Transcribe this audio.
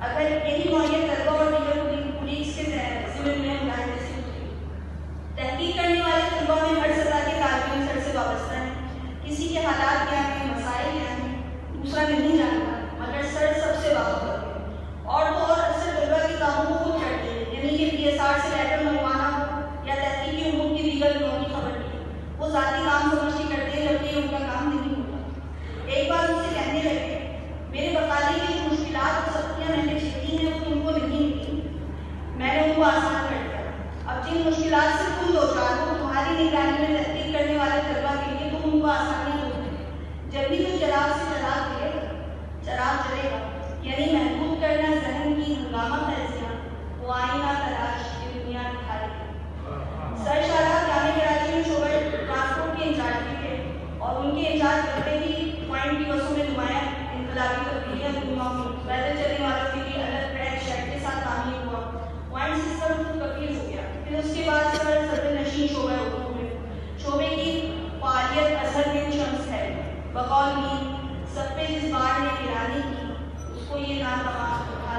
अगर यही नौयत तलबा और दीगर कुलीग्स के जिम्मे में उदाहरण जैसी होती। तहकीक करने वाले तलबा में हर सतह के तालिबी सर से वाबस्ता है। किसी के हालात क्या हैं, मसाइल क्या हैं, दूसरा नहीं जानता, मगर सर सबसे वाकिफ होते हैं। और तो और अक्सर तलबा के कामों को खुद करते हैं, यानी कि PSR से लेटर मंगवाना हो या तहकीकी उमूर की दीगर की खबर की, वो ज़ाती काम समझ के करते हैं, जबकि उनका काम नहीं होता। एक बार उनसे कहने लगे, मेरे बकाले की जो मुश्किलात और सख्तियाँ मैंने झेली हैं वो तुमको नहीं मिली, मैंने उनको आसान कर दिया। अब जिन मुश्किलात से तुम दो चार हो, तुम्हारी निगरानी में तहकीक करने वाले तलबा के लिए तुम उनको आसानियाँ दो। जब भी तुम चराग से चराग चलेगा, यानी महदूद करना जहन की हंगामा फैसियाँ, वो आईना तलाश की दुनिया दिखाएगी। सर शाहराह जामे कराची में शोबा ट्रांसपोर्ट के इंचार्ज भी थे और उनके इंचार्ज करते ही पॉइंट की बसों में नुमाया इनकलाबी तब्दीलियाँ दुनिया में पैदल चलने वालों के लिए अलग ट्रैक शेड के साथ तामीर हुआ। पॉइंट सिस्टम खुद कफील हो गया। फिर उसके बाद सदर नशीन शोबा हुए। शोबे की फालियत असर बिन शम्स है। बकौल भी सब पे जिस बार ने गिरानी की, उसको ये नाम तमाम उठा